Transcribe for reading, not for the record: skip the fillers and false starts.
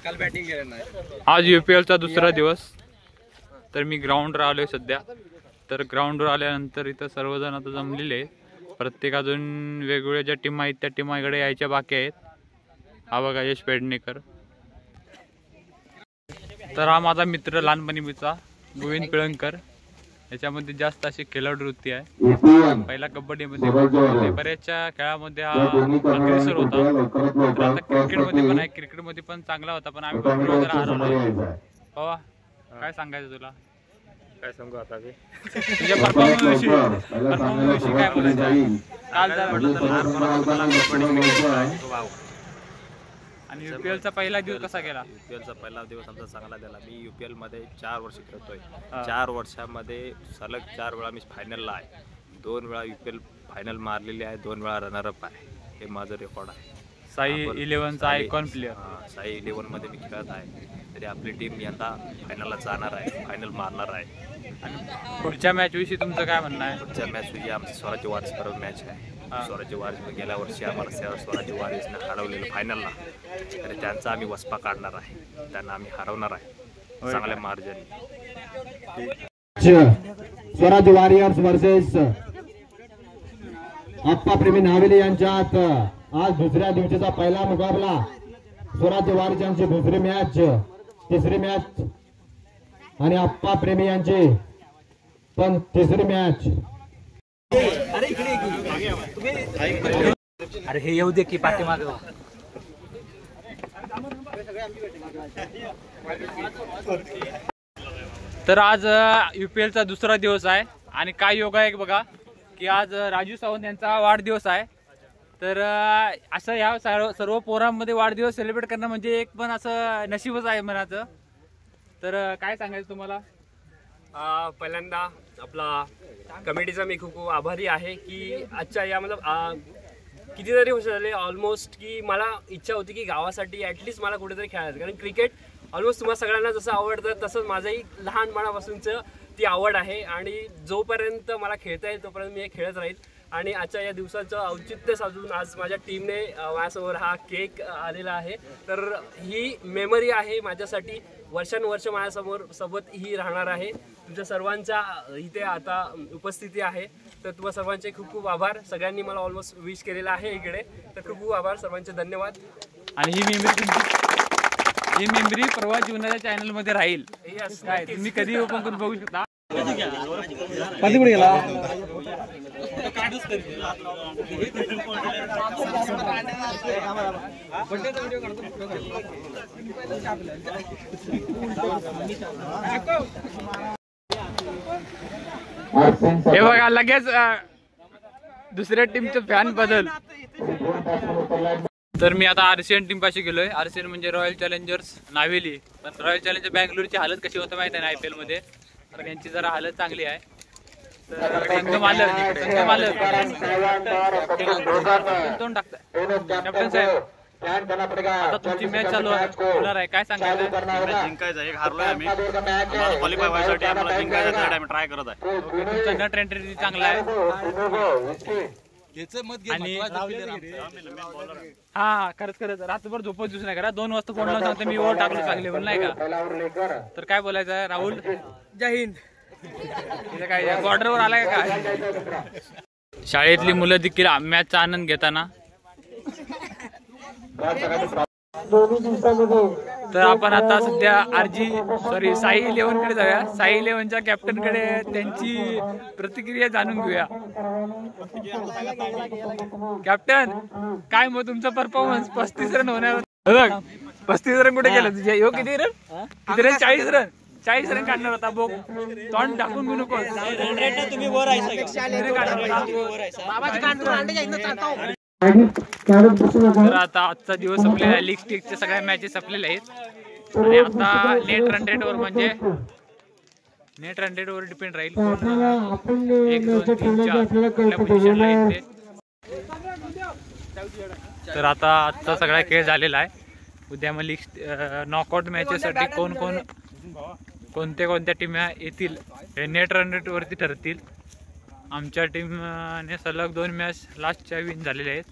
काल बॅटिंग केलं नाही. आज UPLचा दुसरा दिवस. तर मी ग्राउंडवर आलोय सध्या. तर ग्राउंडवर आल्यानंतर इथं सर्वजण आता जमलेले आहेत. प्रत्येक अजून वेगवेगळ्या ज्या टीम आहेत त्या टीमाकडे यायच्या बाकी आहेत. हा बघा यश पेडणेकर. तर हा माझा मित्र लहानपणीचा गोविंद पिळंकर. याच्यामध्ये जास्त अशी खेळाडू वृत्ती आहे. पहिला कबड्डीमध्ये बऱ्याचशा खेळामध्ये हा अग्रेसर होता. आता क्रिकेटमध्ये पण आहे. क्रिकेटमध्ये पण चांगला होता, पण आम्ही भरपूर जरा हरवलो. बाबा काय सांगायचं तुला? काय सांगू आता मी तुझ्या परफॉर्मन्सविषयी काय बोलायचं आहे? काल जरा आणि UPLचा पहिला दिवस कसा गेला? UPLचा पहिला दिवस आमचा चांगला गेला. मी UPL मध्ये 4 वर्ष खेळतोय. 4 वर्षामध्ये सलग 4 वेळा मी फायनलला आहे. 2 वेळा UPL फायनल मारलेली आहे, 2 वेळा रनरअप आहे. हे माझं रेकॉर्ड आहे. साई 11चा आयकॉन प्लेअर. साई 11 मध्ये मी खेळत आहे. तरी आपली टीम यंदा फायनलला जाणार आहे, फायनल मारणार आहे. आणि पुढच्या मॅच विषयी तुमचं काय म्हणणं आहे? पुढच्या मॅच विषयी आमची स्वराज्य वारिस बरोबर मॅच आहे. स्वराज्य वारिस गेल्या वर्षी आम्हाला स्वराज्य वारिसने हरवलेलं फायनलला. तरी त्यांचा आम्ही वसपा काढणार आहे. त्यांना आम्ही हरवणार आहे चांगल्या मार्जिन. स्वराज्य वॉरियर्स वर्सेस आप्पा प्रेमी नावेले यांच्यात आज दुसऱ्या दिवशीचा पहिला मुकाबला. स्वराज्य वॉरियर्स यांची दुसरी मॅच, तिसरी मॅच आणि आप्पा प्रेमी यांची पण तिसरी मॅच. अरे हे येऊ दे की पाठीमाग. तर आज UPLचा दुसरा दिवस आहे आणि काय योगा आहे बघा की आज राजू सावंत यांचा वाढदिवस आहे. तर असं ह्या सर्व पोरांमध्ये वाढदिवस सेलिब्रेट करणं म्हणजे एक पण असं नशीबच आहे मनाचं. तर काय सांगायचं तुम्हाला? पहिल्यांदा आपला कमिटीचा मी खूप आभारी आहे की आजच्या या कितीतरी वर्ष झाले ऑलमोस्ट की मला इच्छा होती की गावासाठी ॲटलिस्ट मला कुठेतरी खेळायचं. कारण क्रिकेट ऑलमोस्ट तुम्हाला सगळ्यांना जसं आवडतं तसंच माझंही लहानपणापासूनचं ती आवड आहे. आणि जोपर्यंत मला खेळता येईल तोपर्यंत मी हे खेळत राहील. आणि आजच्या या दिवसाचं औचित्य साधून आज माझ्या टीमने माझ्यासमोर हा केक आलेला आहे. तर ही मेमरी आहे माझ्यासाठी, वर्षानुवर्ष माझ्यासमोर सोबत ही राहणार आहे. तुमच्या सर्वांच्या इथे आता उपस्थिती आहे. तर तुम्हा सर्वांचे खूप खूप आभार. सगळ्यांनी मला ऑलमोस्ट विश केलेला आहे इकडे. तर खूप खूप आभार सर्वांचे, धन्यवाद. आणि ही मेमरी प्रवाह जीवनाच्या चॅनलमध्ये राहील. काय तुम्ही कधी ओपन करून बघू शकता. हे बघा लगेच दुसऱ्या टीमचं फॅन बदल. तर मी आता RCN टीम पाशी गेलोय. RCN म्हणजे रॉयल चॅलेंजर्स नावेली. पण रॉयल चॅलेंजर बँगलोरची हालत कशी होतं माहिती आहे ना IPL मध्ये. तर यांची जरा हालत चांगली आहे. तर संघ मालक तोंड टाकताय कॅप्टन साहेब. आता तुमची मॅच चालू होणार आहे, काय सांगायचं? जिंकायचं एक हारलोय आम्ही. क्वालिफाय व्हायसाठी आम्हाला जिंकायचं आम्ही ट्राय करत आहे. तुमचा नट एंट्री चांगला आहे. आणि हा खरंच रात्रभर झोपत दिसून नाही करा. 2 वाजता फोन लावून सांगते मी ओव्हर टाकलो चांगले पण नाही का. तर काय बोलायचं आहे राहुल? जय हिंद. काय बॉर्डरवर आलाय का? शाळेतली मुलं देखील मॅचचा आनंद घेताना. तर आपण आता सध्या साई 11 कडे जाऊया. साई 11च्या कॅप्टन कडे त्यांची प्रतिक्रिया जाणून घेऊया. कॅप्टन काय मग तुमचा परफॉर्मन्स? 35 रन होणार. 35 रन कुठे गेलं तुझ्या? यो किती रन? 40 रन. 40 रन काढणार होता. बघ तोंड टाकून घेऊ नको. तर आता आजचा दिवस संपलेला आहे. लीग स्टेजच्या सगळ्या मॅचेस संपलेल्या आहेत. आणि आता नेट रन रेटवर म्हणजे नेट रन रेटवर डिपेंड राहील. 1, 2, 3, 4 कुठल्या पोझिशनला येते. तर आता आजचा सगळा खेळ झालेला आहे. उद्या मग लीग नॉकआउट मॅचेससाठी कोणत्या टीम येतील हे नेट रन रेटवरती ठरतील. आमच्या टीमने सलग 2 मॅच लास्टच्या विन झालेल्या आहेत.